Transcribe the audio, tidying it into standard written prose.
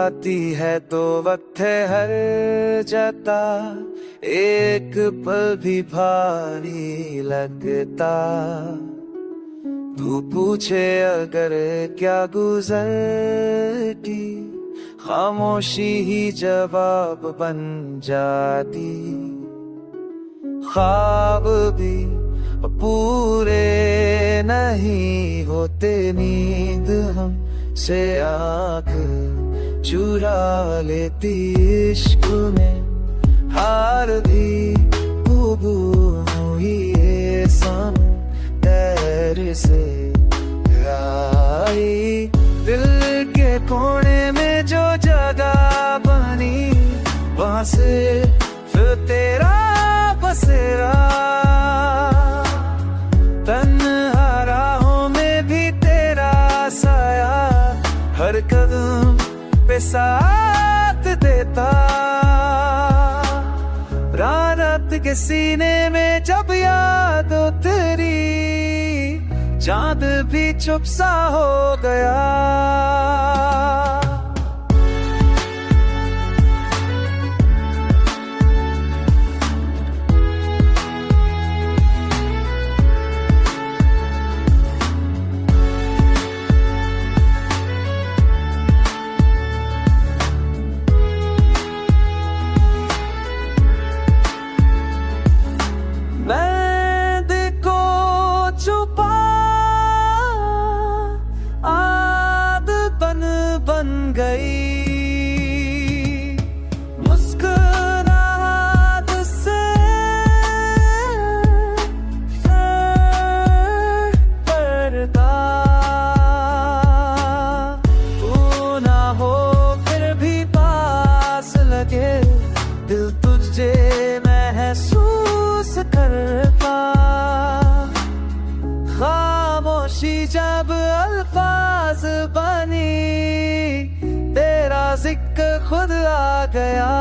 आती है तो वक्त है हर जाता, एक पल भी भारी लगता। तू पूछे अगर क्या गुजरती, खामोशी ही जवाब बन जाती। ख्वाब भी पूरे नहीं होते, नींद हम से आँख चुरा लेती। इश्क में हार भी खूबू हुई है समंदर से आई। दिल के कोने में जो जगह बनी, वहाँ से फिर तेरा बसेरा। तन्हा राहों में भी तेरा साया, हर कदम पे साथ देता। रात के सीने में जब याद तेरी, चांद भी चुप सा हो गया। मैंद को छुपा आदत बन गई, मुस्कुराहट से पर्दा। तू ना हो फिर भी पास लगे, दिल तुझे महसूस करता। खामोशी जब अल्फाज बनी, तेरा जिक्र खुद आ गया।